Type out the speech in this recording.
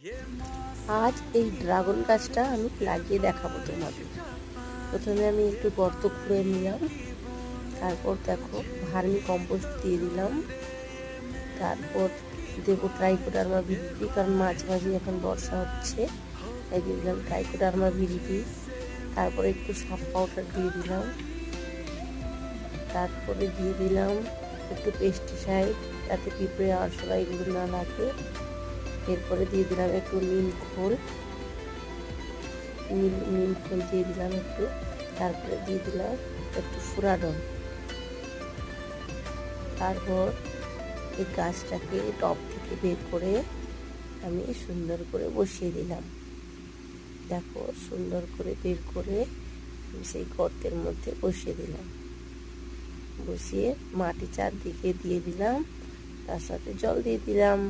আজ এই ড্রাগন গাছটা আমি লাগিয়ে দেখাবো তোমাদের। প্রথমে আমি একটু গর্ত খুঁড়ে নিলাম, তারপর দেখো ভার্মি কম্পোস্ট দিয়ে দিলাম, তারপর দেবো ট্রাইকোডার্মা ভিরিডি, কারণ মাঝে মাঝে এখন বর্ষা হচ্ছে তাই দিয়ে দিলাম ট্রাইকোডার্মা ভিরিডি। তারপরে একটু সাপ পাউডার দিয়ে দিলাম, তারপরে দিয়ে দিলাম একটু পেস্টিসাইড যাতে পিঁপড়ে আরশোলা এগুলো না লাগে। এরপরে দিয়ে দিলাম একটু নিম খোল দিয়ে দিলাম একটু, তারপরে দিয়ে দিলাম একটু ফুরাডন। তারপর এই গাছটাকে টব থেকে বের করে আমি সুন্দর করে বসিয়ে দিলাম। দেখো সুন্দর করে বের করে আমি সেই গর্তের মধ্যে বসিয়ে দিলাম, বসিয়ে মাটি চারদিকে দিয়ে দিলাম, তার সাথে জল দিয়ে দিলাম।